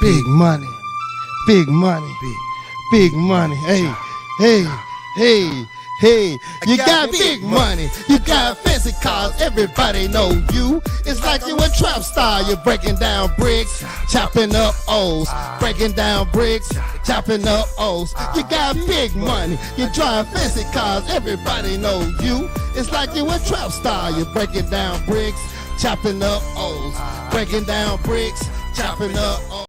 Big money. Big money. Big money. Hey, hey, hey. Hey, you got big money, you got fancy cars, everybody know you. It's like you a trap star, you're breaking down bricks, chopping up O's, breaking down bricks, chopping up O's. You got big money, you drive fancy cars, everybody know you. It's like you a trap star, you're breaking down bricks, chopping up O's, breaking down bricks, chopping up O's.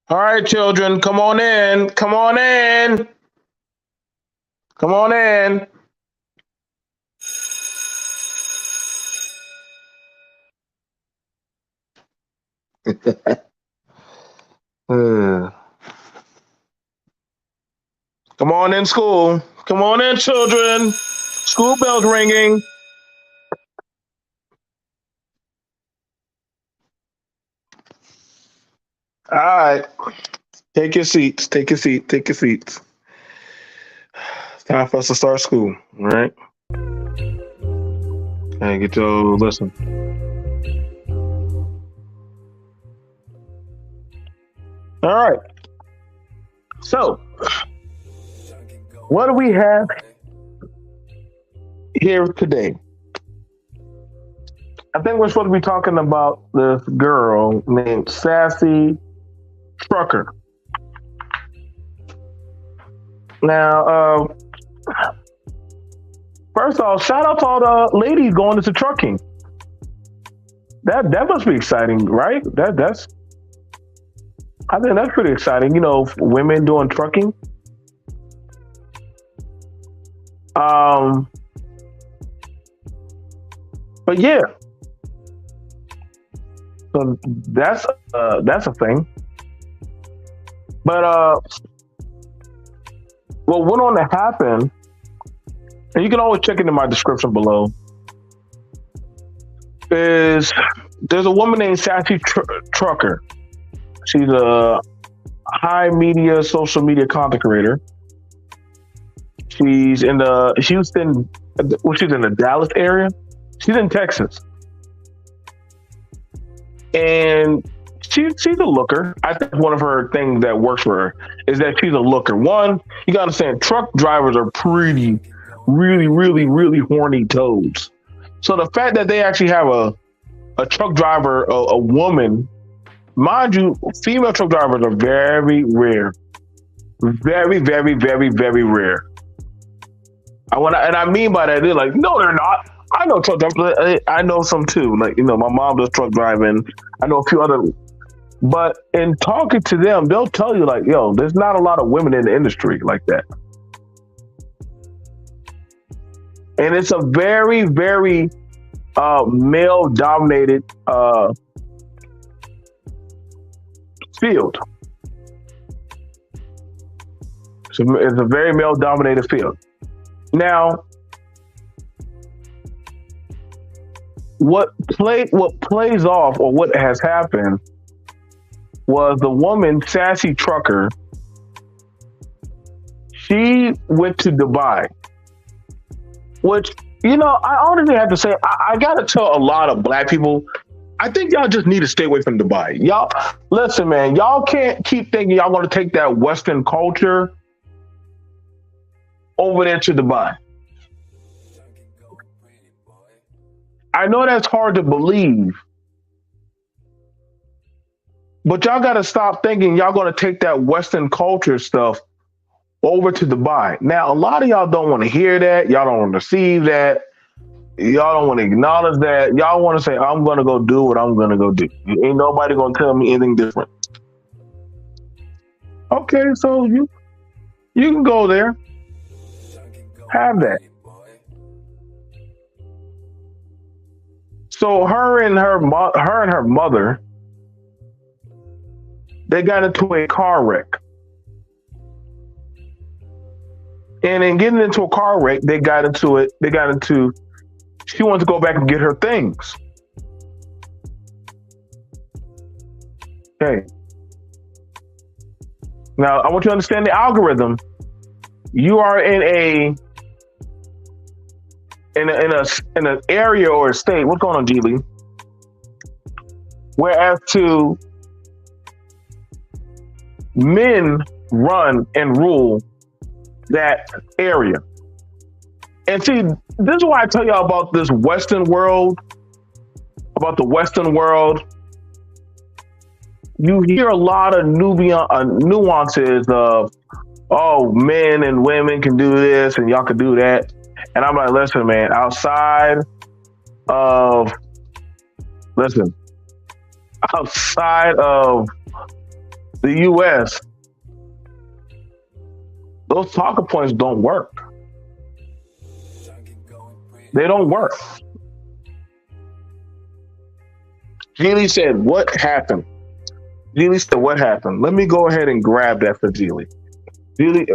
All right, children, come on in. Come on in. Come on in. Come on in, school. Come on in, children. School bells ringing. All right. Take your seats. Take your seat. Take your seats. It's time for us to start school. All right. Hey, get your listen. All right. So, what do we have here today? I think we're supposed to be talking about this girl named Sassy Trucker. Now, first off, shout out to all the ladies going into trucking. That must be exciting, right? I think that's pretty exciting. You know, women doing trucking. But yeah, so that's a thing. But what went on to happen, and you can always check it in my description below, is there's a woman named Sassy Trucker. She's a high media, social media content creator. She's in the Dallas area. She's in Texas. And she's a looker. I think one of her things that works for her is that she's a looker. One, you gotta understand, truck drivers are really, really horny toads. So the fact that they actually have a truck driver, a woman, mind you, female truck drivers are very rare. Very, very, very, very rare. I mean by that, they're like, no, they're not. I know truck drivers. I know some too. Like, you know, my mom does truck driving. I know a few other. But in talking to them, they'll tell you like, yo, there's not a lot of women in the industry like that. and it's a very, very male dominated field. It's a very male dominated field. Now, what plays off, or what has happened, was the woman, Sassy Trucker. She went to Dubai, which, I honestly have to say, I got to tell a lot of black people, I think y'all just need to stay away from Dubai. Y'all, listen, man, y'all can't keep thinking y'all going to take that Western culture over there to Dubai. I know that's hard to believe, but y'all got to stop thinking y'all going to take that Western culture stuff over to Dubai. Now, a lot of y'all don't want to hear that. Y'all don't want to receive that. Y'all don't want to acknowledge that. Y'all want to say, I'm going to go do what I'm going to go do. Ain't nobody going to tell me anything different. Okay, so you can go there. Have that. So her and her mother, they got into a car wreck. And in getting into a car wreck, she wanted to go back and get her things. Okay. Now, I want you to understand the algorithm. You are in an area or a state. What's going on, G Lee? Whereas to men run and rule that area. And see, this is why I tell y'all about this Western world, about the Western world. You hear a lot of nuances of, oh, men and women can do this and y'all can do that. And I'm like, listen, man, outside of the US, those talking points don't work. They don't work. Geely said, what happened? Geely said, what happened? Let me go ahead and grab that for Geely. Geely,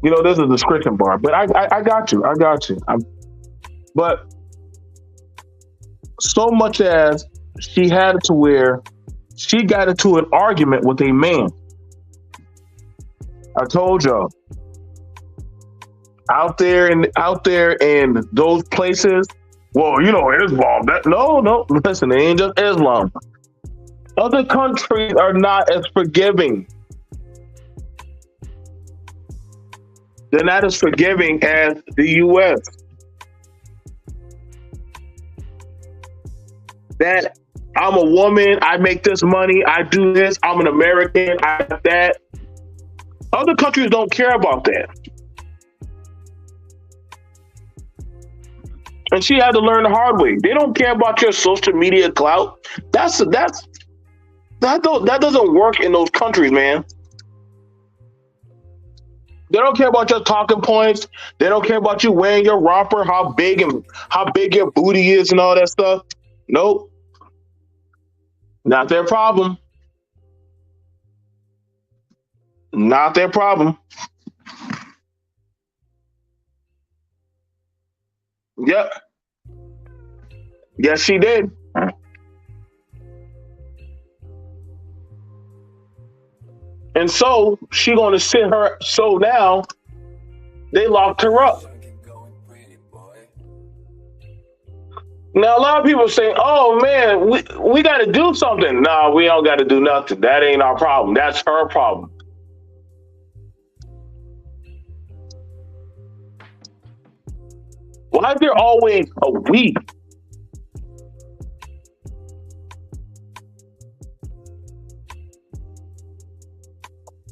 there's a description bar, but I got you. But so much as she had it to where she got into an argument with a man. I told y'all, out there in those places, well, Islam. No, listen, it ain't just Islam. Other countries are not as forgiving. They're not as forgiving as the U.S. That I'm a woman, I make this money, I do this, I'm an American, I have that. Other countries don't care about that. And she had to learn the hard way. They don't care about your social media clout. That doesn't work in those countries, man. They don't care about your talking points. They don't care about you wearing your romper, how big your booty is and all that stuff. Nope. Not their problem. Not their problem. Yep. Yes, she did. And so she gonna sit her. So now they locked her up. Now a lot of people say, "Oh man, we got to do something." No, we don't got to do nothing. That ain't our problem. That's her problem. Why is there always a we?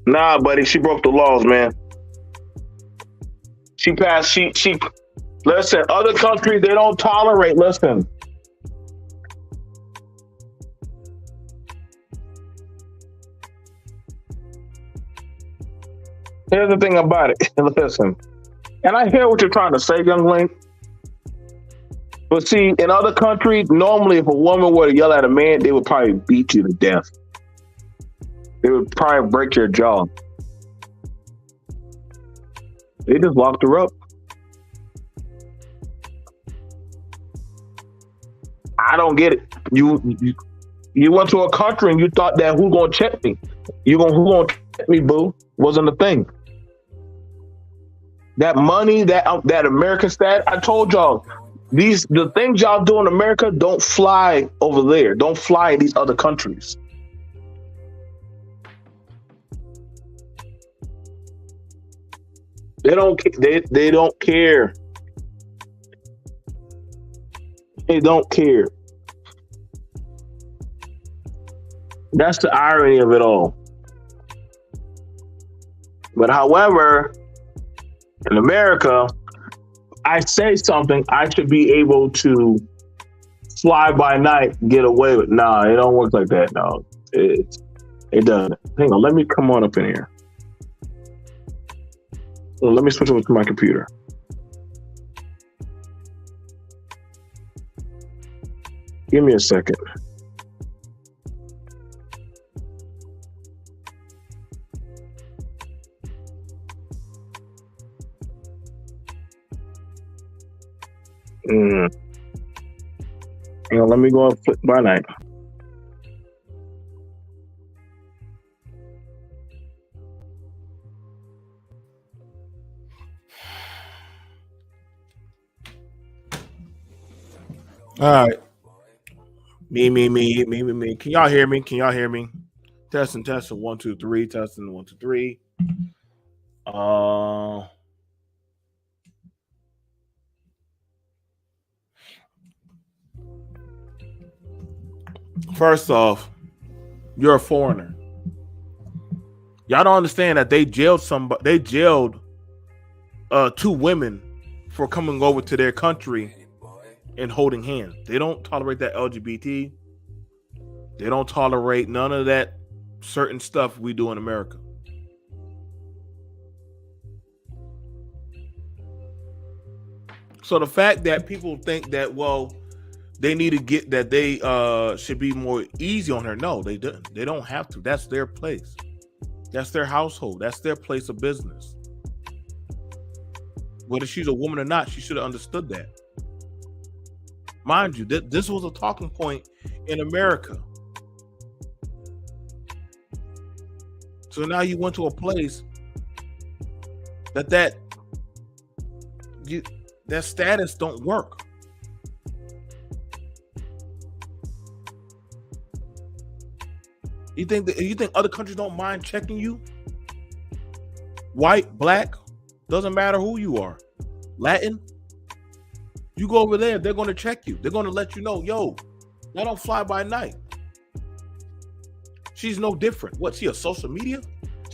Nah, buddy, she broke the laws, man. She listen, other countries, they don't tolerate, listen. Here's the thing about it. Listen, And I hear what you're trying to say, Young Link. But see, in other countries, normally if a woman were to yell at a man, they would probably beat you to death. They would probably break your jaw. They just locked her up. I don't get it. You went to a country and you thought that who gonna check me? Who gonna check me, boo? Wasn't a thing. That money, that American stat, I told y'all, the things y'all do in America don't fly over there. Don't fly in these other countries. They don't care. They don't care. They don't care. That's the irony of it all. But however, in America, I say something, I should be able to fly by night, get away with. Nah, it don't work like that. No, it doesn't. Hang on, let me come on up in here. Well, let me switch over to my computer. Give me a second. Hang on, let me go and flip by night. All right. Me. Can y'all hear me? Testing. 1, 2, 3. Testing 1, 2, 3. First off, you're a foreigner. Y'all don't understand that they jailed somebody. They jailed 2 women for coming over to their country and holding hands. They don't tolerate that LGBT. They don't tolerate none of that certain stuff we do in America. So the fact that people think that, well, they need to get that they should be more easy on her. No, they don't. They don't have to. That's their place. That's their household. That's their place of business. Whether she's a woman or not, she should have understood that. Mind you, this was a talking point in America. So now you went to a place that status don't work. You think other countries don't mind checking you? White, black, doesn't matter who you are. Latin, you go over there, they're going to check you. They're going to let you know, yo, I don't fly by night. She's no different. What, she a social media?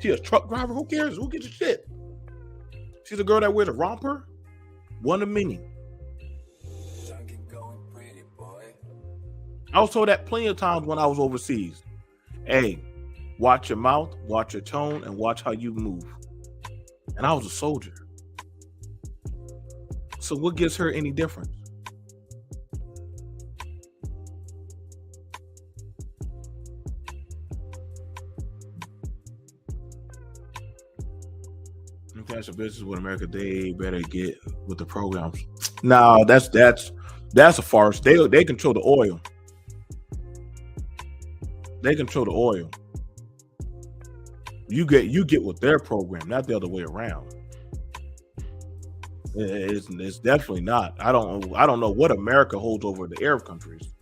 She a truck driver? Who cares? Who gives a shit? She's a girl that wears a romper? One of many. I was told that plenty of times when I was overseas. Hey, watch your mouth, watch your tone, and watch how you move. And I was a soldier. So what gives her any difference? If that's a business with America, they better get with the programs. No, that's a farce. They control the oil. They control the oil. You get with their program, not the other way around. It's definitely not. I don't know what America holds over the Arab countries.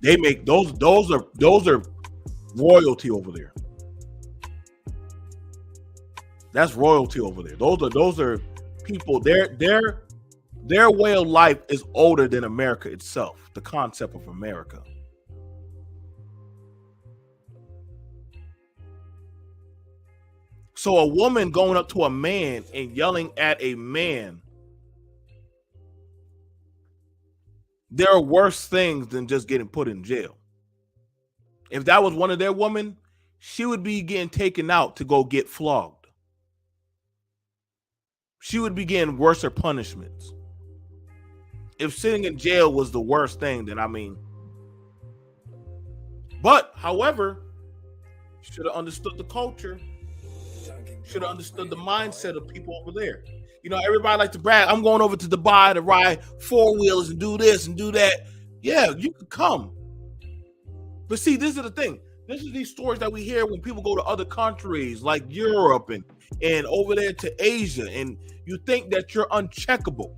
They make those are royalty over there. That's royalty over there. Those are people. Their way of life is older than America itself. The concept of America. So a woman going up to a man and yelling at a man, there are worse things than just getting put in jail. If that was one of their women she would be getting taken out to go get flogged. She would be getting worse punishments. If sitting in jail was the worst thing, then I mean. But, however, should have understood the culture. Should have understood the mindset of people over there. You know, everybody like to brag. I'm going over to Dubai to ride 4-wheelers and do this and do that. Yeah, you could come. But see, this is the thing. This is these stories that we hear when people go to other countries like Europe and over there to Asia, and you think that you're uncheckable.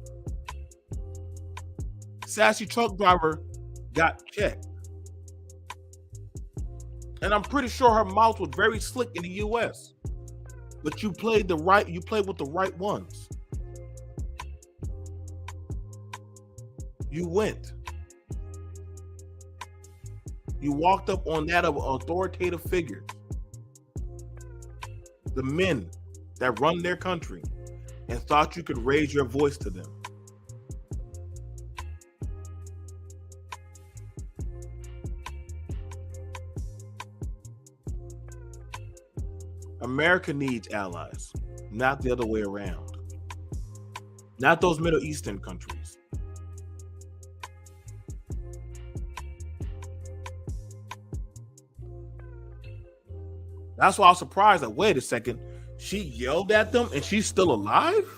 Sassy truck driver got checked. And I'm pretty sure her mouth was very slick in the US. But you played with the right ones. You went. You walked up on that of authoritative figures. The men that run their country, and thought you could raise your voice to them. America needs allies, not the other way around. Not those Middle Eastern countries. That's why I was surprised that, wait a second, she yelled at them and she's still alive?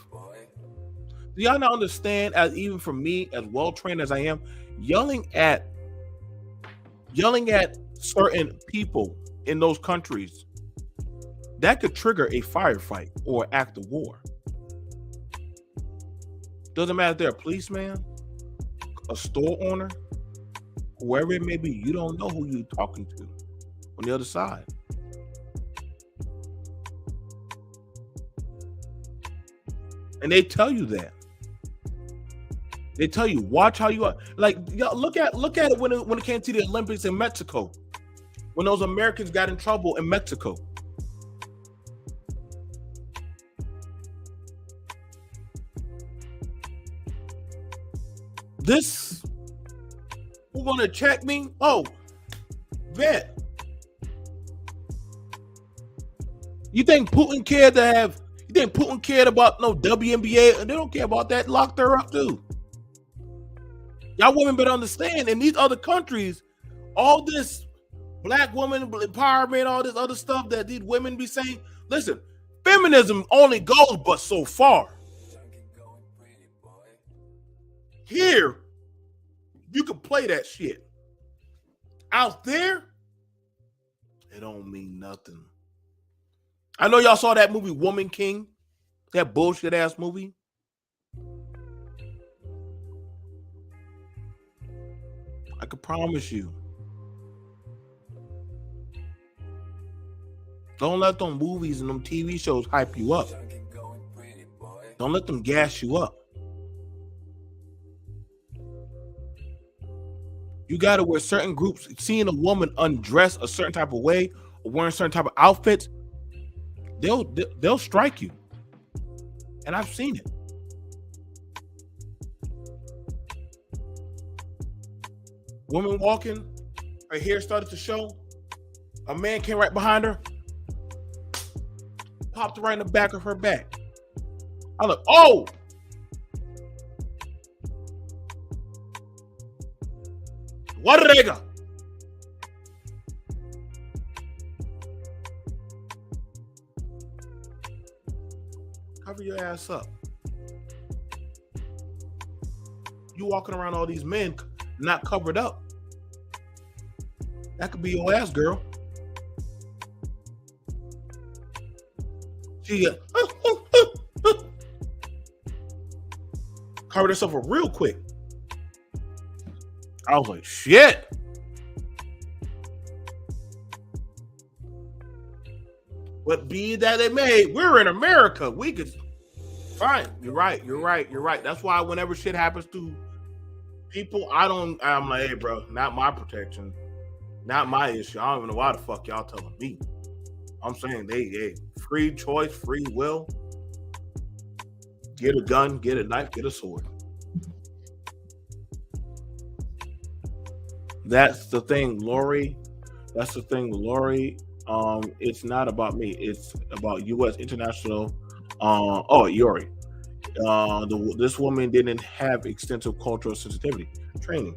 Do y'all not understand, as even for me, as well trained as I am, yelling at certain people in those countries, that could trigger a firefight or act of war. Doesn't matter if they're a policeman, a store owner, whoever it may be, you don't know who you're talking to on the other side. And they tell you that. They tell you, watch how you are. Like, look at it when it came to the Olympics in Mexico, when those Americans got in trouble in Mexico. This, who's gonna check me? Oh, bet. You think Putin cared about no WNBA? And they don't care about that. Locked her up too. Y'all women better understand, in these other countries, all this black woman empowerment, all this other stuff that these women be saying. Listen, feminism only goes but so far. Here, you can play that shit. Out there, it don't mean nothing. I know y'all saw that movie Woman King, that bullshit ass movie. I can promise you. Don't let them movies and them TV shows hype you up. Don't let them gas you up. You got to wear certain groups. Seeing a woman undress a certain type of way or wearing certain type of outfits, they'll strike you. And I've seen it. Woman walking, her hair started to show. A man came right behind her, popped right in the back of her back. I look, oh! Warrega! Cover your ass up. You walking around all these men not covered up. That could be your ass, girl. She covered herself up real quick. I was like, shit. But be that it may, we're in America. We could, fine. You're right. That's why whenever shit happens to people, I'm like, hey, bro, not my protection. Not my issue. I don't even know why the fuck y'all telling me. I'm saying, hey, free choice, free will. Get a gun, get a knife, get a sword. That's the thing, Lori. It's not about me. It's about U.S. international. Yori. This woman didn't have extensive cultural sensitivity training,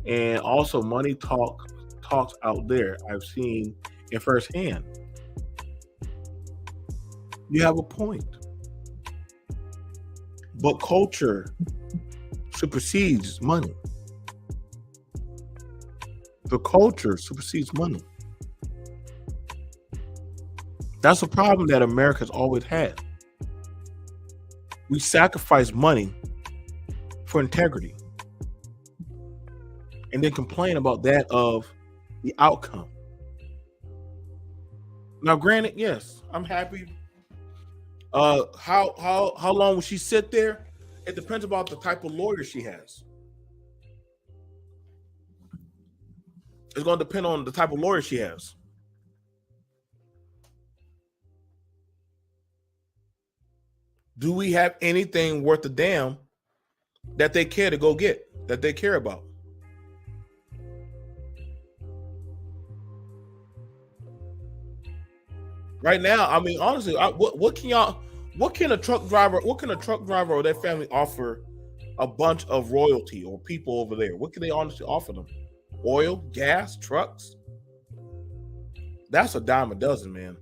and also money talks out there. I've seen it firsthand. You have a point, but culture supersedes money. The culture supersedes money. That's a problem that America's always had. We sacrifice money for integrity and then complain about that of the outcome. Now, granted, yes, I'm happy. How long will she sit there? It depends about the type of lawyer she has. It's going to depend on the type of lawyer she has. Do we have anything worth a damn that they care to go get, that they care about? Right now, I mean, honestly, what can a truck driver or their family offer a bunch of royalty or people over there? What can they honestly offer them? Oil, gas, trucks? That's a dime a dozen, man.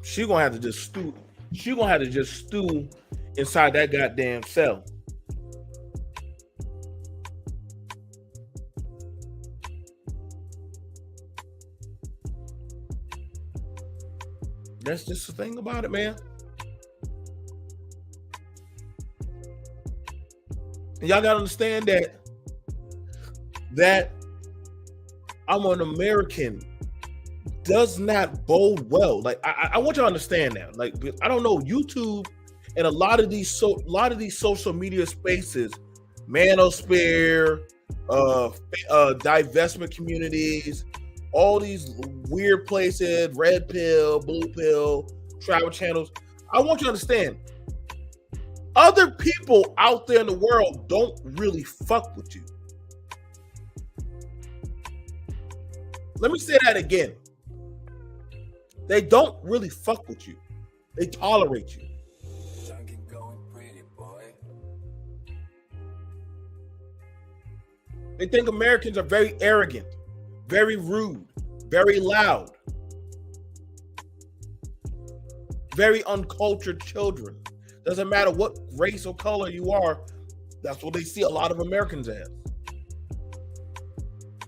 She gonna have to just stew. She gonna have to just stew inside that goddamn cell. That's just the thing about it, man. And y'all gotta understand that I'm an American does not bode well. Like I want you to understand that. Like I don't know, YouTube and a lot of these social media spaces, manosphere, divestment communities, all these weird places, red pill, blue pill, travel channels. I want you to understand, other people out there in the world don't really fuck with you. Let me say that again. They don't really fuck with you. They tolerate you. They think Americans are very arrogant, very rude, very loud, very uncultured children. Doesn't matter what race or color you are, that's what they see a lot of Americans as.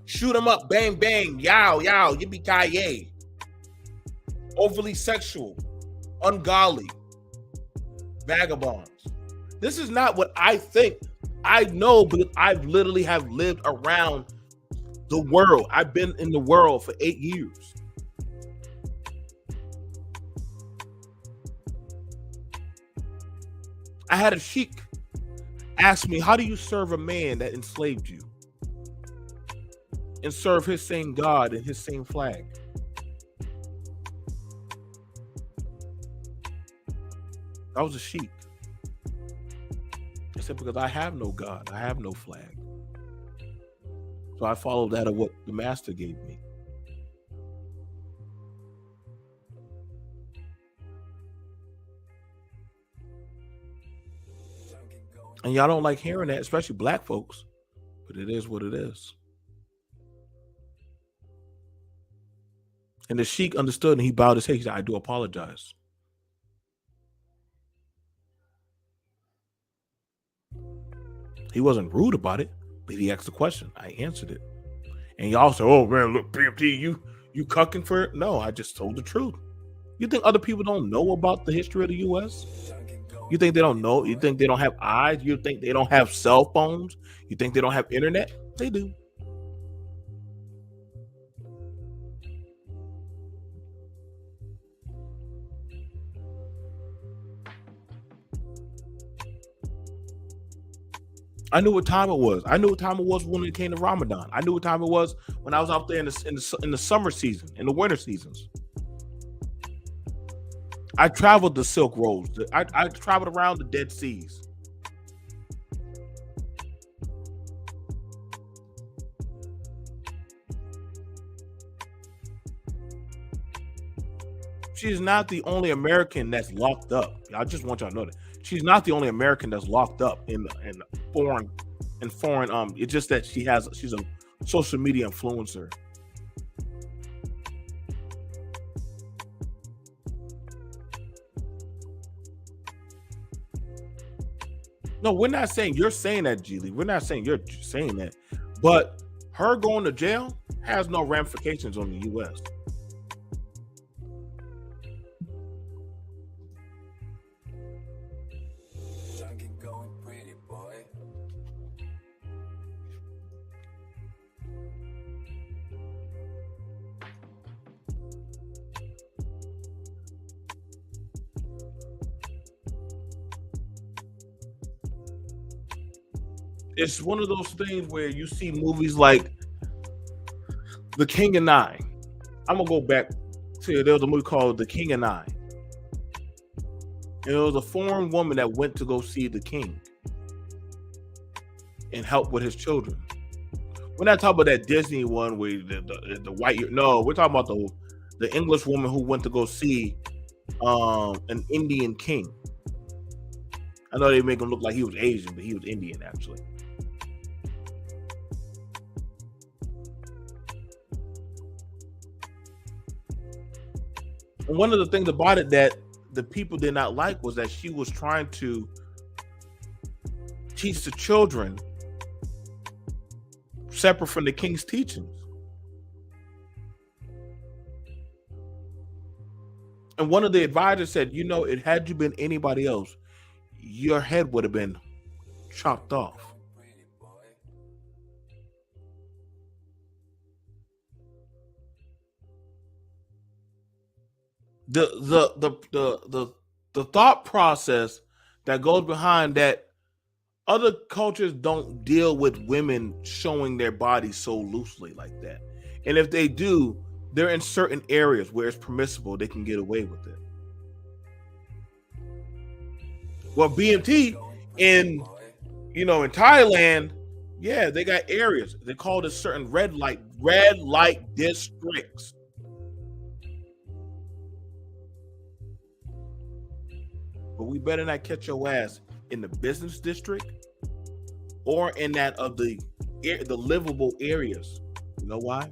Shoot them up, bang, bang, yow, yow, yippee-ki-yay. Overly sexual, ungodly, vagabonds. This is not what I think. I know because I've literally have lived around the world. I've been in the world for 8 years. I had a sheik ask me, how do you serve a man that enslaved you and serve his same God and his same flag? I was a sheik. I said, because I have no God. I have no flag. So I followed that of what the master gave me. And y'all don't like hearing that, especially black folks. But it is what it is. And the sheik understood and he bowed his head. He said, I do apologize. He wasn't rude about it, but he asked the question. I answered it. And y'all said, oh man, look, PMT, you cucking for it? No, I just told the truth. You think other people don't know about the history of the U.S.? You think they don't know? You think they don't have eyes? You think they don't have cell phones? You think they don't have internet? They do. I knew what time it was. I knew what time it was when it came to Ramadan. I knew what time it was when I was out there in the summer season, in the winter seasons. I traveled the Silk Roads. I traveled around the Dead Seas. She's not the only American that's locked up. I just want y'all to know that she's not the only American that's locked up in foreign It's just that she's a social media influencer. No, we're not saying you're saying that, Geely. We're not saying you're saying that. But her going to jail has no ramifications on the U.S. It's one of those things where you see movies like The King and I. I'm gonna go back to there was a movie called The King and I. And it was a foreign woman that went to go see the king and help with his children. We're not talking about that Disney one where the white. No, we're talking about the English woman who went to go see an Indian king. I know they make him look like he was Asian, but he was Indian actually. And one of the things about it that the people did not like was that she was trying to teach the children separate from the king's teachings. And one of the advisors said, it had you been anybody else, your head would have been chopped off. The thought process that goes behind that, other cultures don't deal with women showing their bodies so loosely like that. And if they do, they're in certain areas where it's permissible, they can get away with it. Well, BMT in Thailand, yeah, they got areas. They call it certain red light districts. But we better not catch your ass in the business district or in that of the livable areas. You know why?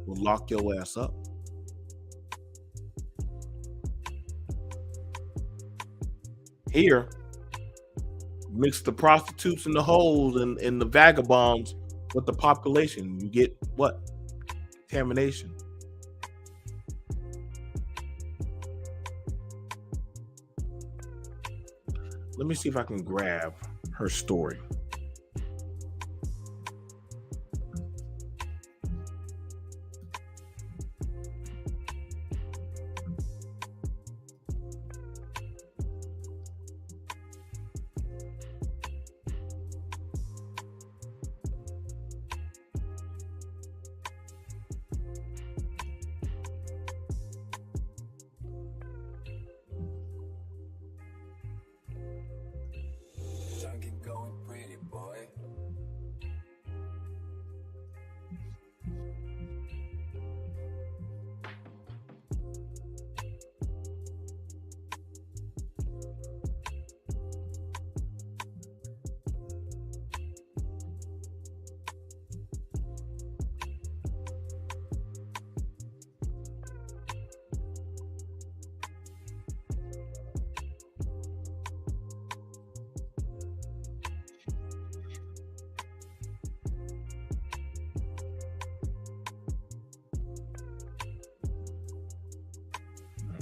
We'll lock your ass up. Here, mix the prostitutes and the hoes and the vagabonds with the population. You get what? Contamination. Let me see if I can grab her story.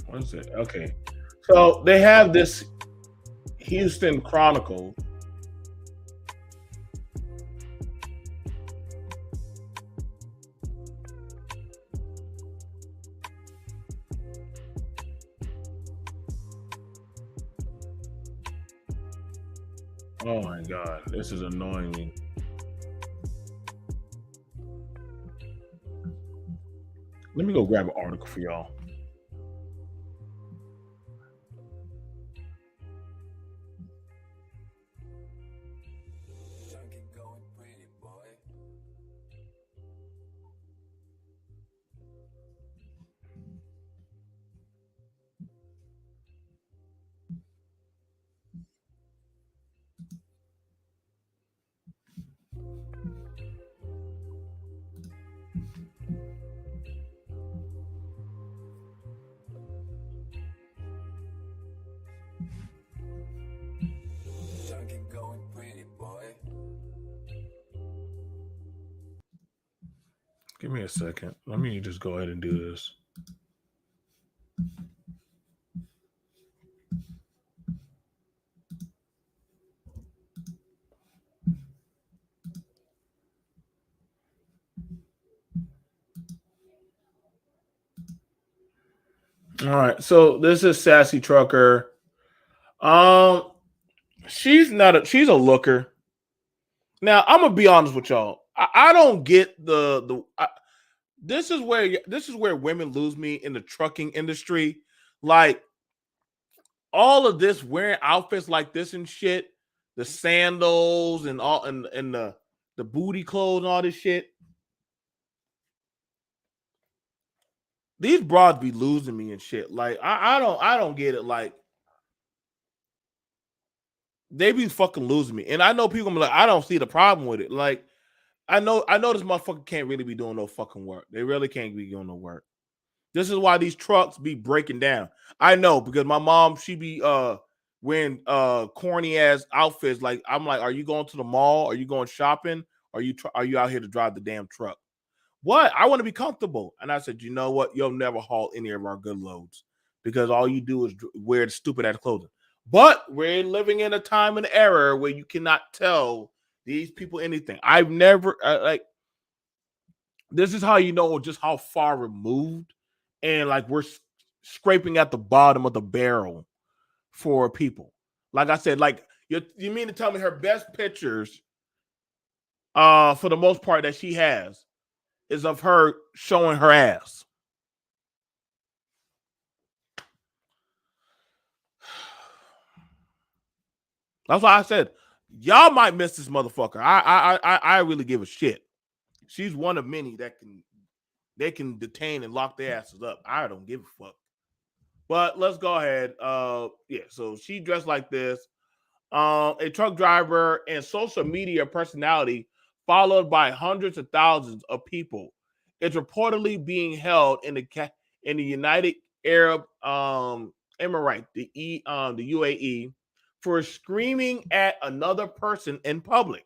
What is it? Okay. So they have this Houston Chronicle. Oh my God, this is annoying me. Let me go grab an article for y'all. Give me a second. Let me just go ahead and do this. All right. So this is Sassy Trucker. She's a looker. Now, I'm gonna be honest with y'all. I don't get this is where women lose me in the trucking industry. Like all of this wearing outfits like this and shit, the sandals and all and the booty clothes and all this shit. These broads be losing me and shit. Like I don't get it. Like they be fucking losing me. And I know people be like, I don't see the problem with it. Like I know this motherfucker can't really be doing no fucking work. They really can't be doing no work. This is why these trucks be breaking down. I know because my mom, she be wearing corny ass outfits. Like I'm like, are you going to the mall? Are you going shopping? Are you out here to drive the damn truck? What? I want to be comfortable. And I said, you know what? You'll never haul any of our good loads because all you do is wear the stupid ass clothing. But we're living in a time and era where you cannot tell these people anything. I've never like. This is how you know just how far removed and like we're scraping at the bottom of the barrel for people. Like I said, like you mean to tell me her best pictures, for the most part that she has, is of her showing her ass. That's why I said y'all might miss this motherfucker. I really give a shit. She's one of many that they can detain and lock their asses up. I don't give a fuck. But let's go ahead. Yeah, so she dressed like this. A truck driver and social media personality followed by hundreds of thousands of people. It's reportedly being held in the United Arab Emirate, the UAE, for screaming at another person in public.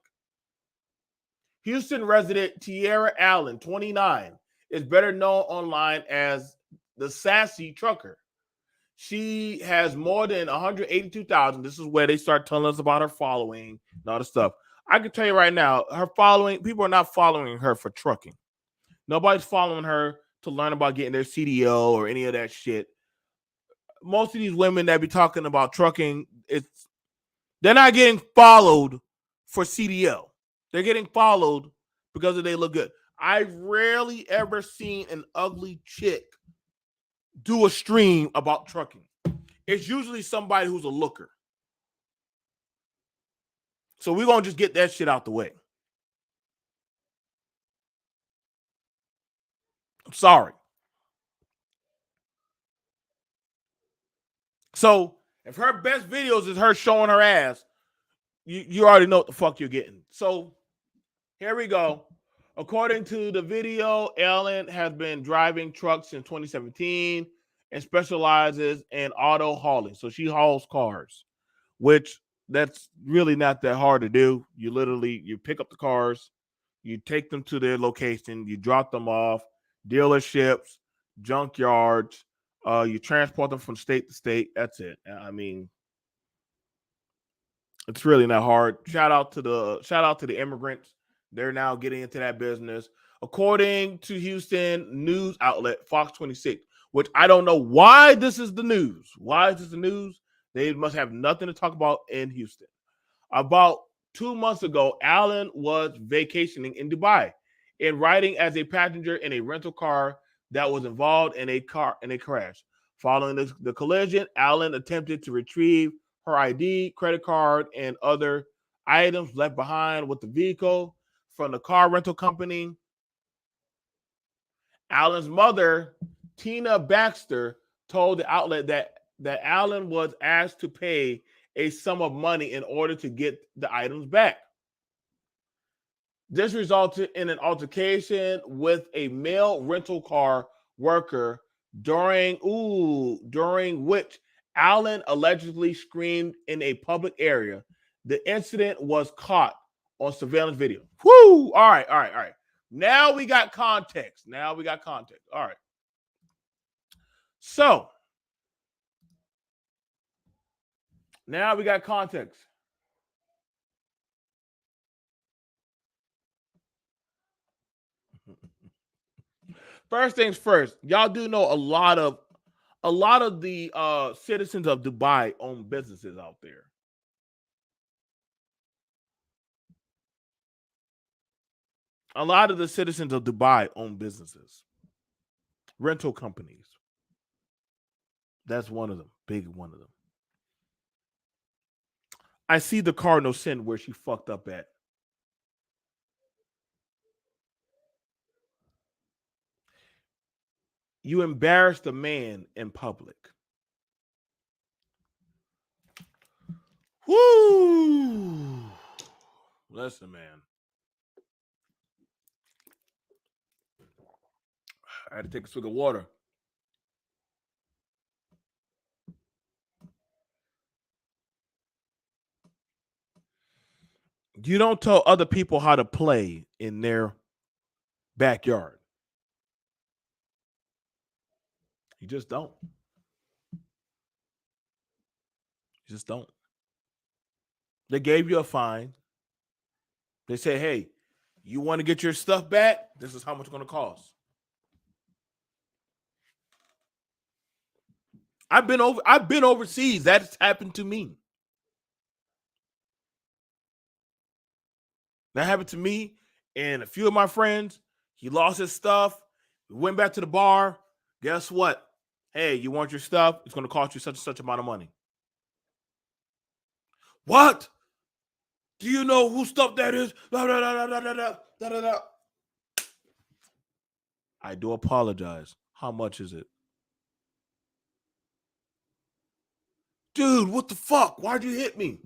Houston resident Tierra Allen, 29, is better known online as the Sassy Trucker. She has more than 182,000. This is where they start telling us about her following and all this stuff. I can tell you right now, her following, people are not following her for trucking. Nobody's following her to learn about getting their CDO or any of that shit. Most of these women that be talking about trucking, they're not getting followed for CDL. They're getting followed because they look good. I've rarely ever seen an ugly chick do a stream about trucking. It's usually somebody who's a looker. So we're going to just get that shit out the way. I'm sorry. So if her best videos is her showing her ass, you already know what the fuck you're getting. So here we go. According to the video, Ellen has been driving trucks since 2017 and specializes in auto hauling. So she hauls cars, which that's really not that hard to do. You pick up the cars, you take them to their location, you drop them off, dealerships, junkyards, you transport them from state to state. That's it. I mean, it's really not hard. Shout out to the immigrants. They're now getting into that business. According to Houston news outlet Fox 26, which I don't know why this is the news. Why is this the news? They must have nothing to talk about in Houston. About 2 months ago, Allen was vacationing in Dubai and riding as a passenger in a rental car that was involved in a crash. Following the collision, Allen attempted to retrieve her ID, credit card, and other items left behind with the vehicle from the car rental company. Allen's mother, Tina Baxter, told the outlet that Allen was asked to pay a sum of money in order to get the items back. This resulted in an altercation with a male rental car worker during which Allen allegedly screamed in a public area. The incident was caught on surveillance video. Whoo! All right. Now we got context. All right. So now we got context. First things first, y'all do know a lot of the citizens of Dubai own businesses out there. A lot of the citizens of Dubai own businesses, rental companies. That's one of them, big one of them. I see the cardinal sin where she fucked up at. You embarrassed a man in public. Woo! Listen, man. I had to take a swig of water. You don't tell other people how to play in their backyard. You just don't. You just don't. They gave you a fine. They say, hey, you want to get your stuff back? This is how much it's going to cost. I've been overseas. That's happened to me. That happened to me and a few of my friends. He lost his stuff. We went back to the bar. Guess what? Hey, you want your stuff? It's going to cost you such and such amount of money. What? Do you know whose stuff that is? Da, da, da, da, da, da, da, da, da. I do apologize. How much is it? Dude, what the fuck? Why'd you hit me?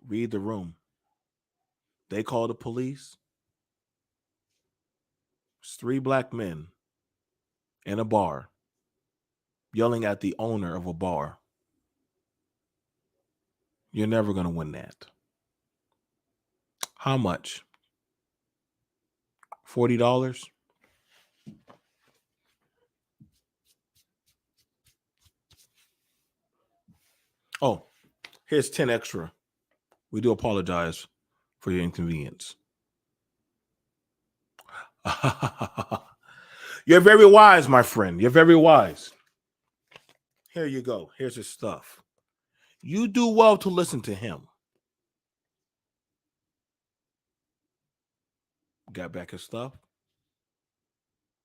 Read the room. They call the police. It's 3 black men in a bar yelling at the owner of a bar. You're never going to win that. How much? $40? Oh, here's 10 extra. We do apologize for your inconvenience. You're very wise, my friend. You're very wise. Here you go. Here's his stuff. You do well to listen to him. Got back his stuff.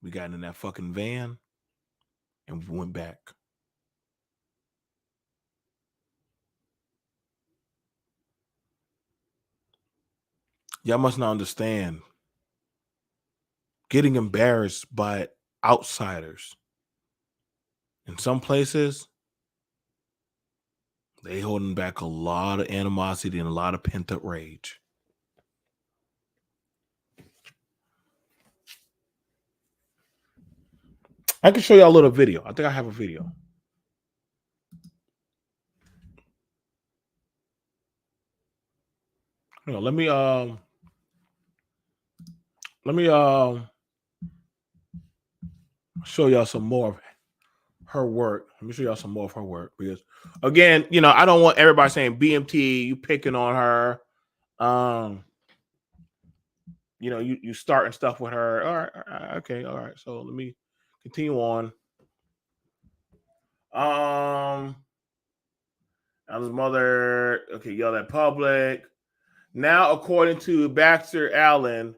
We got in that fucking van and we went back. Y'all must not understand. Getting embarrassed by outsiders. In some places, they holding back a lot of animosity and a lot of pent-up rage. I can show y'all a little video. I think I have a video. You know, let me show y'all some more of her work. Let me show y'all some more of her work because, again, you know, I don't want everybody saying BMT, you picking on her. You know, you starting stuff with her. All right, okay, all right. So let me continue on. His mother, okay, yelled at public. Now, according to Baxter Allen,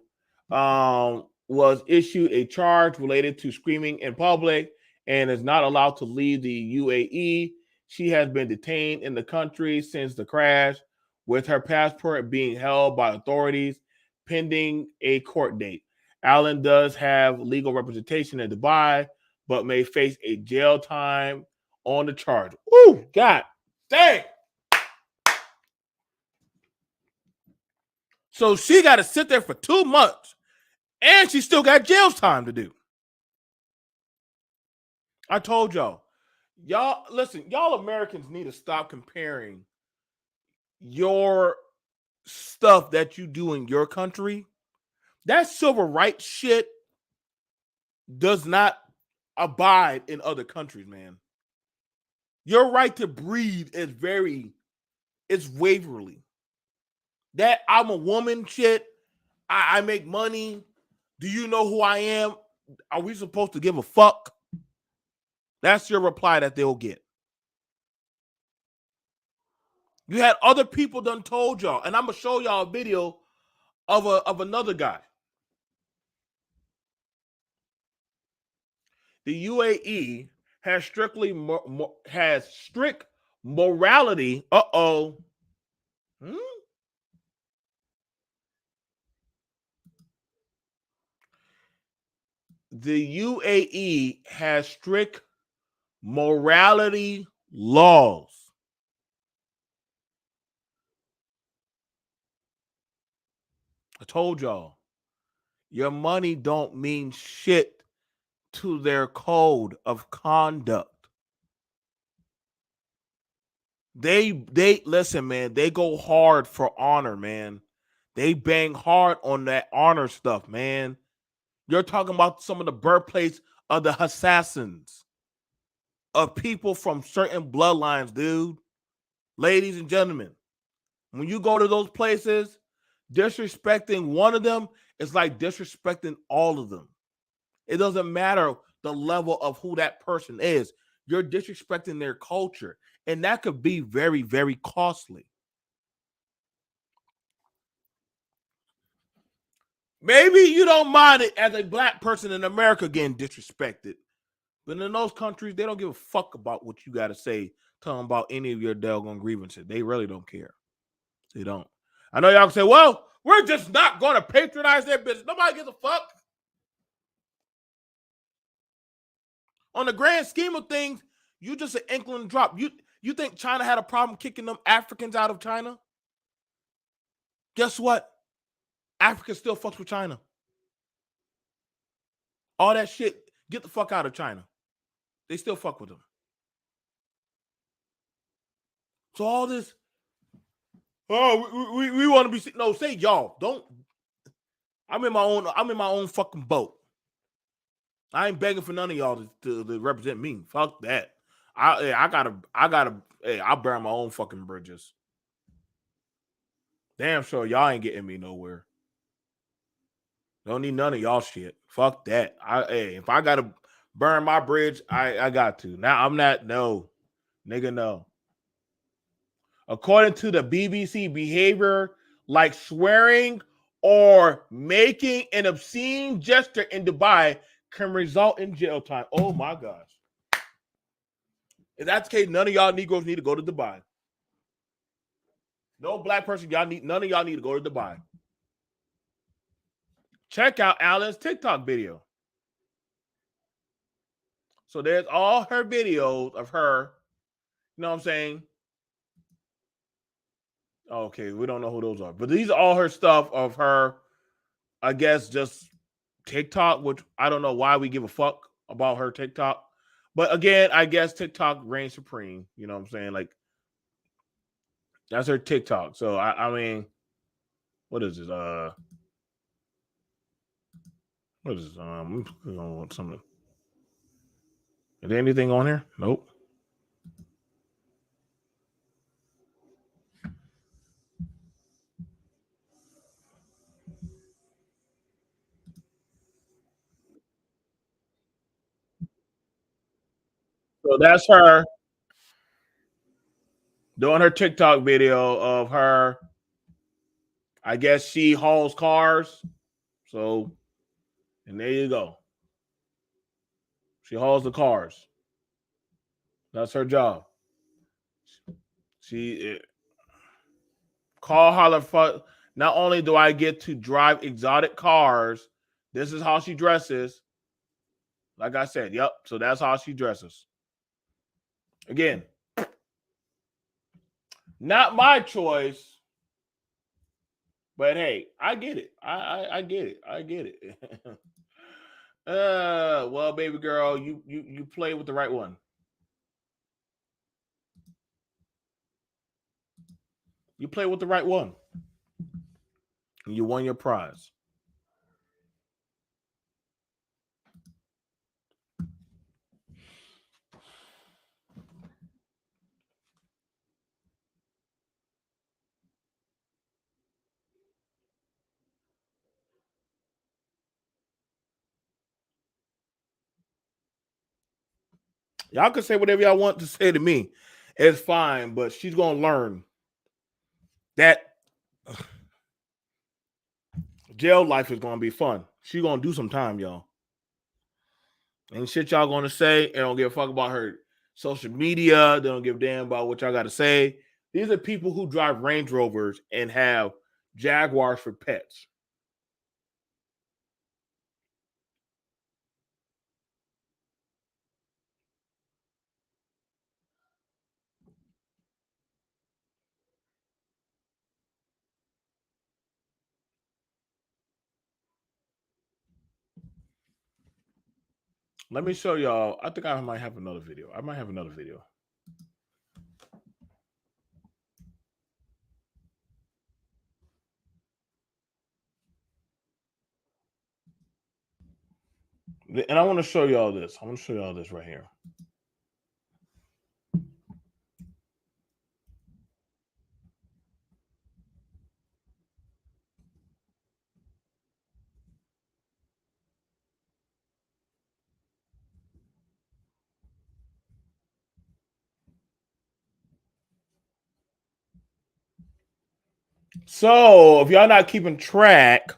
was issued a charge related to screaming in public and is not allowed to leave the UAE. She has been detained in the country since the crash, with her passport being held by authorities pending a court date. Allen does have legal representation in Dubai, but may face a jail time on the charge. Ooh, God dang. So she got to sit there for 2 months, and she still got jail time to do. I told y'all, listen, y'all Americans need to stop comparing your stuff that you do in your country That civil rights shit does not abide in other countries, man. Your right to breathe it's waverly. That I'm a woman shit, I make money. Do you know who I am? Are we supposed to give a fuck? That's your reply that they'll get. You had other people done told y'all, and I'm gonna show y'all a video of another guy. The UAE has strict morality. The UAE has strict morality laws. I told y'all, your money don't mean shit to their code of conduct. They listen, man. They go hard for honor, man. They bang hard on that honor stuff, man. You're talking about some of the birthplace of the assassins, of people from certain bloodlines, dude. Ladies and gentlemen, when you go to those places, disrespecting one of them is like disrespecting all of them. It doesn't matter the level of who that person is. You're disrespecting their culture, and that could be very, very costly. Maybe you don't mind it as a black person in America getting disrespected. But in those countries, they don't give a fuck about what you got to say, talking about any of your doggone grievances. They really don't care. They don't. I know y'all can say, well, we're just not going to patronize their business. Nobody gives a fuck. On the grand scheme of things, you just an inkling drop. You think China had a problem kicking them Africans out of China? Guess what? Africa still fucks with China. All that shit, get the fuck out of China. They still fuck with them. So all this, we want to be, no, say y'all. Don't. I'm in my own fucking boat. I ain't begging for none of y'all to represent me. Fuck that. I'll burn my own fucking bridges. Damn sure y'all ain't getting me nowhere. Don't need none of y'all shit. Fuck that. If I gotta burn my bridge, I got to. Now I'm not, no. Nigga, no. According to the BBC, behavior like swearing or making an obscene gesture in Dubai can result in jail time. Oh my gosh. If that's the case, none of y'all Negroes need to go to Dubai. No black person, none of y'all need to go to Dubai. Check out Alan's TikTok video. So there's all her videos of her, you know what I'm saying? Okay, we don't know who those are. But these are all her stuff of her, I guess, just TikTok, which I don't know why we give a fuck about her TikTok. But again, I guess TikTok reigns supreme. You know what I'm saying? Like, that's her TikTok. So, I mean, what is this? What is this? Something. Is there anything on here? Nope. So that's her doing her TikTok video of her. I guess she hauls cars. So, and there you go. She hauls the cars. That's her job. She call holler fuck. Not only do I get to drive exotic cars, this is how she dresses. Like I said, yep. So that's how she dresses. Again, not my choice, but hey, I get it. I get it. I get it. Well, baby girl, you play with the right one. You play with the right one. And you won your prize. Y'all can say whatever y'all want to say to me. It's fine, but she's gonna learn that jail life is gonna be fun. She's gonna do some time, y'all. Ain't shit y'all gonna say. And don't give a fuck about her social media. They don't give a damn about what y'all gotta say. These are people who drive Range Rovers and have Jaguars for pets. Let me show y'all. I think I might have another video. And I want to show y'all this. I want to show y'all this right here. So if y'all not keeping track,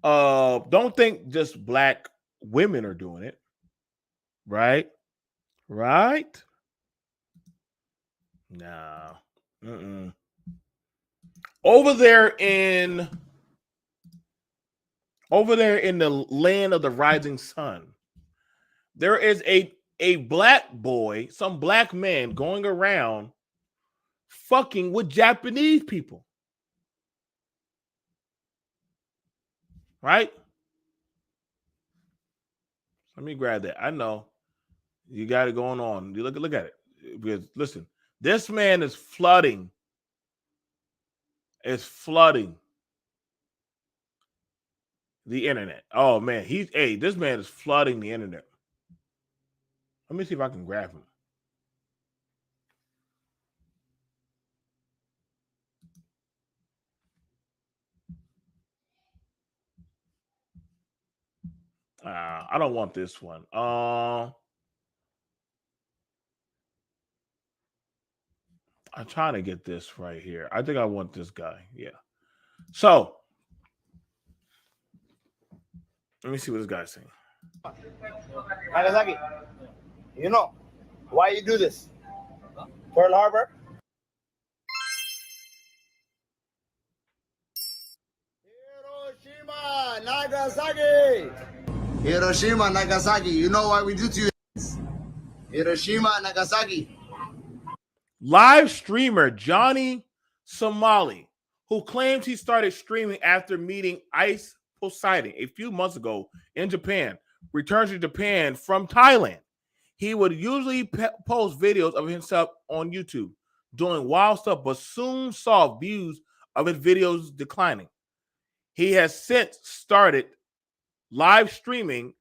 don't think just black women are doing it, right? Right? Nah. Over there in the land of the rising sun, there is a black boy, some black man going around fucking with Japanese people. Right? Let me grab that. I know you got it going on. You look at it. Because listen, this man is flooding. It's flooding the internet. Oh man, this man is flooding the internet. Let me see if I can grab him. I don't want this one. I'm trying to get this right here. I think I want this guy. Yeah. So let me see what this guy's saying. Nagasaki, you know why you do this? Pearl Harbor? Hiroshima, Nagasaki! Hiroshima, Nagasaki. You know why we do to you this? Hiroshima, Nagasaki. Live streamer Johnny Somali, who claims he started streaming after meeting Ice Poseidon a few months ago in Japan, returns to Japan from Thailand. He would usually post videos of himself on YouTube doing wild stuff, but soon saw views of his videos declining. He has since started live streaming.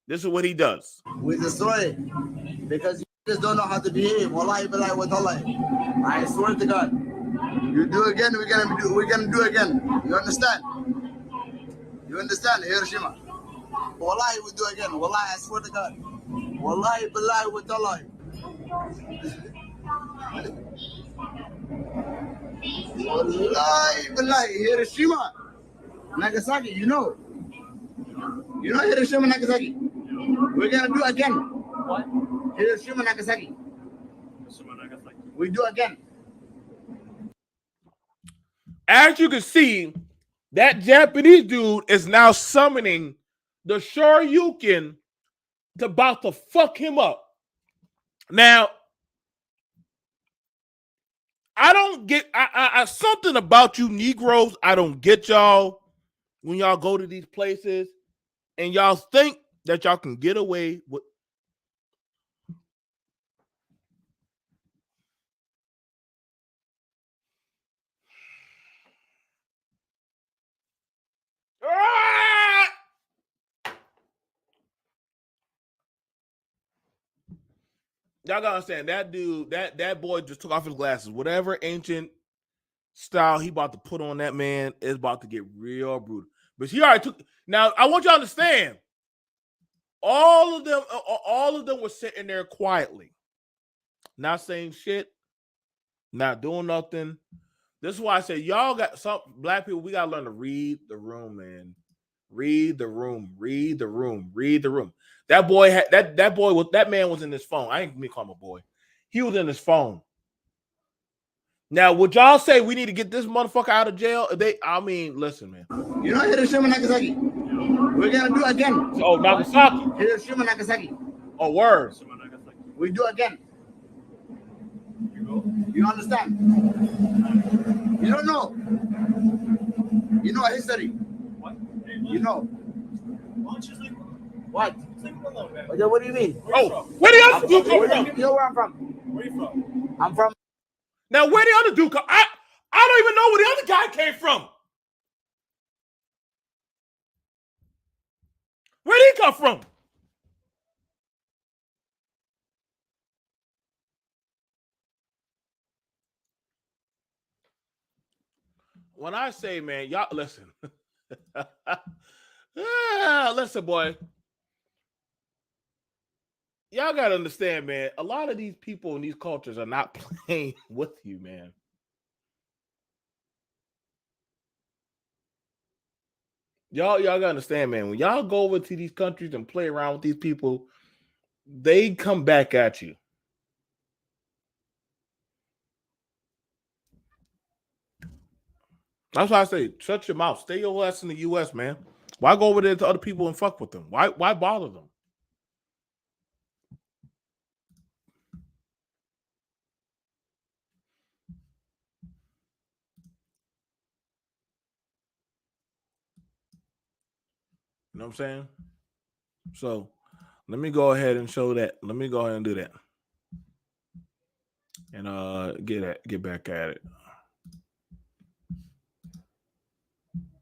This is what he does. We destroy it because you just don't know how to behave. Wallahi billahi wa tallahi. I swear to God. You do again, we're gonna do again. You understand? You understand, Hiroshima? Wallahi we do again. Wallahi, I swear to God. Wallahi billahi wa tallahi. Wallahi billahi, Hiroshima, Nagasaki, you know. You know Hiroshima, Nagasaki. We're gonna do again. What? Hiroshima, Nagasaki. We do again. As you can see, that Japanese dude is now summoning the Shoryuken to about to fuck him up. Now, I don't get I something about you Negroes. I don't get y'all when y'all go to these places and y'all think that y'all can get away with. Y'all gotta understand that dude, that boy just took off his glasses. Whatever ancient style he about to put on that man is about to get real brutal. But he already took. Now I want you to understand. All of them were sitting there quietly, not saying shit, not doing nothing. This is why I say y'all got some black people. We gotta learn to read the room, man. Read the room. Read the room. Read the room. That boy had that man was in his phone. I ain't me call him a boy. He was in his phone. Now, would y'all say we need to get this motherfucker out of jail? Listen, man. You know Hiroshima, Nagasaki. We're gonna do again. Oh, Nagasaki. Hiroshima, Nagasaki. Oh, word. We do again. You understand? You don't know. You know history. What? You know. Why don't you sleep? What? Sleep a little bit. What do you mean? Where the other dude come from? You know where I'm from? Where are you from? I'm from. Now, where the other dude come? I don't even know where the other guy came from. Where did he come from? When I say, man, y'all listen. Listen, boy. Y'all gotta understand, man. A lot of these people in these cultures are not playing with you, man. Y'all gotta understand, man. When y'all go over to these countries and play around with these people, they come back at you. That's why I say, shut your mouth. Stay your ass in the U.S., man. Why go over there to other people and fuck with them? Why bother them? You know what I'm saying? So let me go ahead and show that. Let me go ahead and do that. And get back at it.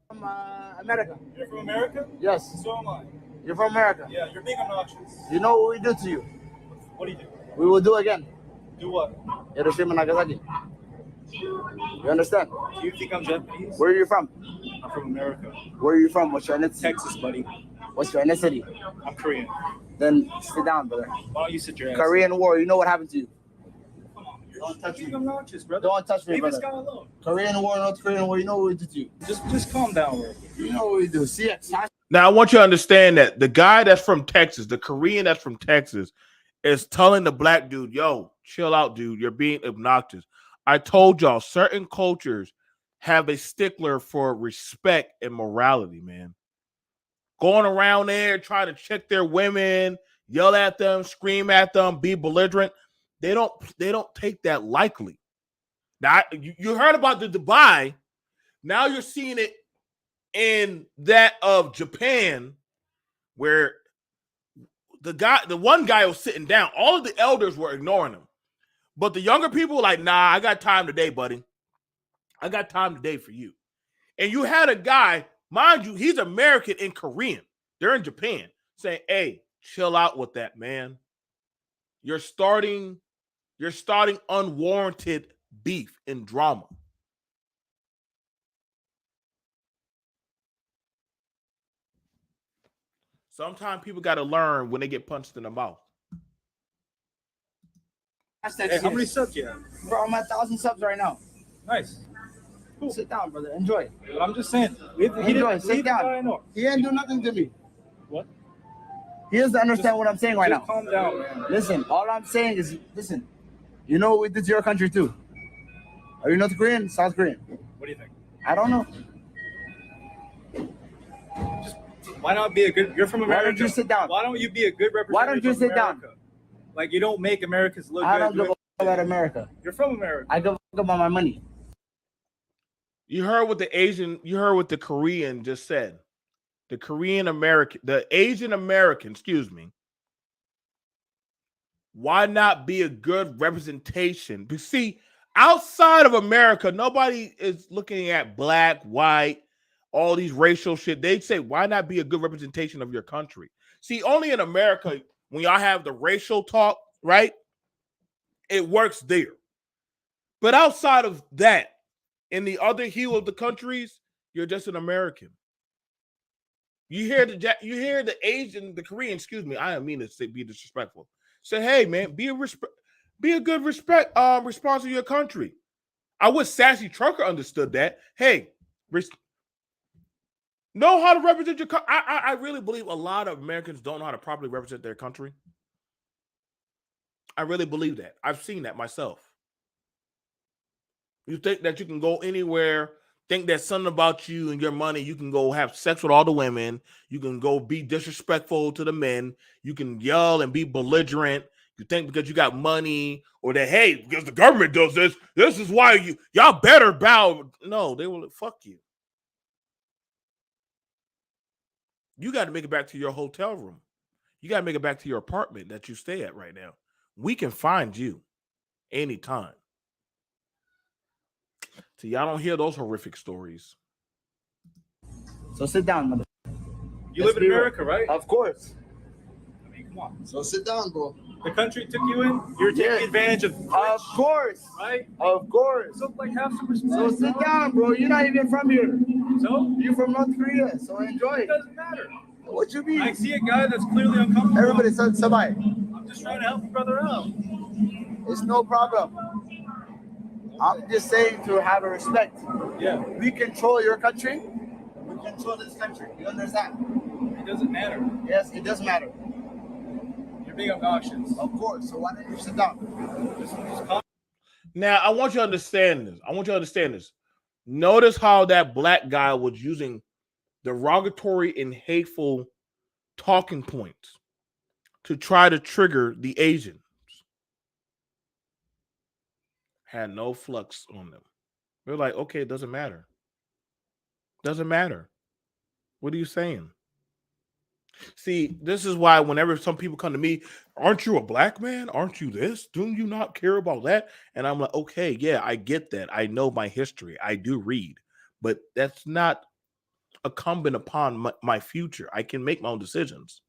From America. You're from America? Yes. So am I. You're from America. Yeah, you're being obnoxious. You know what we do to you? What do you do? We will do again. Do what? Hiroshima, Nagasaki. You understand? Do you think I'm Japanese? Where are you from? I'm from America. Where are you from? What's your ethnicity? Texas, buddy. What's your ethnicity? I'm Korean. Then sit down, brother. Why don't you sit your ass? Korean War. You know what happened to you? Come on, Don't touch me. being obnoxious, brother. Don't touch me, Leave this brother. guy alone. Korean War, North Korean War. You know what we did to you? Just calm down, bro. You know what we do. See it. Now, I want you to understand that the guy that's from Texas, the Korean that's from Texas, is telling the black dude, yo, chill out, dude. You're being obnoxious. I told y'all, certain cultures have a stickler for respect and morality, man. Going around there, trying to check their women, yell at them, scream at them, be belligerent. They don't take that lightly. Now, you heard about the Dubai. Now you're seeing it in that of Japan, where the one guy was sitting down. All of the elders were ignoring him. But the younger people were like, nah, I got time today, buddy. I got time today for you. And you had a guy, mind you, he's American and Korean. They're in Japan, saying, hey, chill out with that, man. You're starting unwarranted beef and drama. Sometimes people got to learn when they get punched in the mouth. Hey, how many subs you have? Bro, I'm at 1,000 subs right now. Nice. Cool. Sit down, brother. Enjoy. But I'm just saying. Enjoy. Sit down. I know. He ain't do nothing to me. What? He doesn't understand what I'm saying right now. Calm down, man. Listen, all I'm saying is, listen, you know what we did to your country too? Are you North Korean? South Korean? What do you think? I don't know. Why not be a good? You're from America. Why don't you sit down? Why don't you be a good representative? Why don't you of sit down? America? Like you don't make Americans look I good. don't give a fuck about America. You're from America. I give a fuck about my money. You heard what the Korean just said. The Asian American, excuse me. Why not be a good representation? But see, outside of America, nobody is looking at black, white, all these racial shit. They say, why not be a good representation of your country? See, only in America, when y'all have the racial talk, right? It works there. But outside of that, in the other hue of the countries, you're just an American. You hear the Asian, the Korean. Excuse me, I don't mean to say, be disrespectful. Say, hey man, be a good response to your country. I wish Sassy Trucker understood that. Hey, know how to represent your country. I really believe a lot of Americans don't know how to properly represent their country. I really believe that. I've seen that myself. You think that you can go anywhere, think that something about you and your money, you can go have sex with all the women, you can go be disrespectful to the men, you can yell and be belligerent. You think because you got money or that, hey, because the government does this, this is why y'all better bow. No, they will fuck you. You got to make it back to your hotel room. You got to make it back to your apartment that you stay at right now. We can find you anytime. So y'all don't hear those horrific stories. So sit down, mother. You live in America, right? Of course. I mean, come on. So sit down, bro. The country took you in. You're taking advantage of. Of course. Right? Of course. So like have some respect. So sit down, bro. You're not even from here. So You're from North Korea. So enjoy it it. doesn't matter. What you mean? I see a guy that's clearly uncomfortable. Everybody said somebody. I'm just trying to help your brother out. It's no problem. I'm just saying to have a respect. Yeah. We control your country. We control this country. You understand? It doesn't matter. Yes, it does matter. You're being obnoxious. Of course. So why don't you sit down? Now, I want you to understand this. Notice how that black guy was using derogatory and hateful talking points to try to trigger the Asians. Had no flux on them. They're like, okay, it doesn't matter. Doesn't matter. What are you saying? See, this is why whenever some people come to me, aren't you a black man? Aren't you this? Do you not care about that? And I'm like, okay, yeah, I get that. I know my history. I do read. But that's not incumbent upon my future. I can make my own decisions.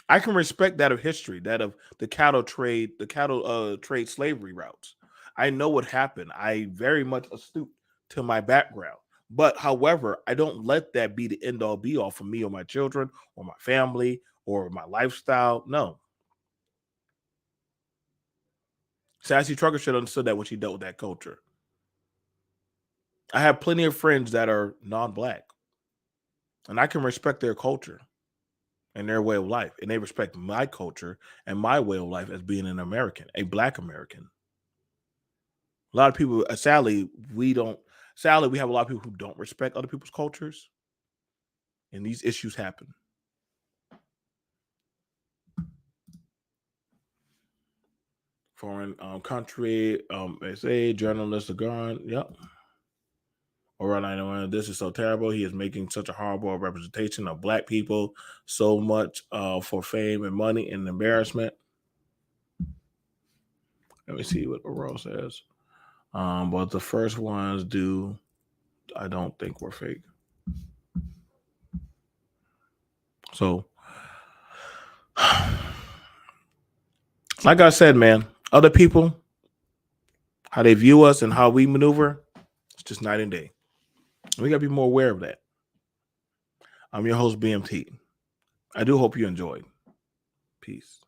I can respect that of history, that of the cattle trade slavery routes. I know what happened. I very much astute to my background. But however, I don't let that be the end all be all for me or my children or my family or my lifestyle. No. Sassy Trucker should have understood that when she dealt with that culture. I have plenty of friends that are non-black, and I can respect their culture and their way of life, and they respect my culture and my way of life as being an American, a black American. A lot of people, sadly, we have a lot of people who don't respect other people's cultures, and these issues happen. Foreign country, they say journalists are gone. Yep. All right, I know this is so terrible. He is making such a horrible representation of black people, so much for fame and money and embarrassment. Let me see what Aurora says. But the first ones I don't think were fake. So, like I said, man, other people, how they view us and how we maneuver, it's just night and day. We got to be more aware of that. I'm your host, BMT. I do hope you enjoyed. Peace.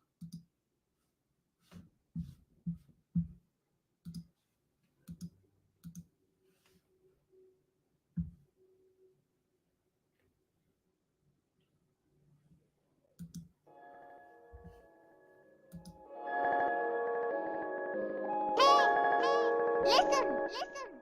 Listen.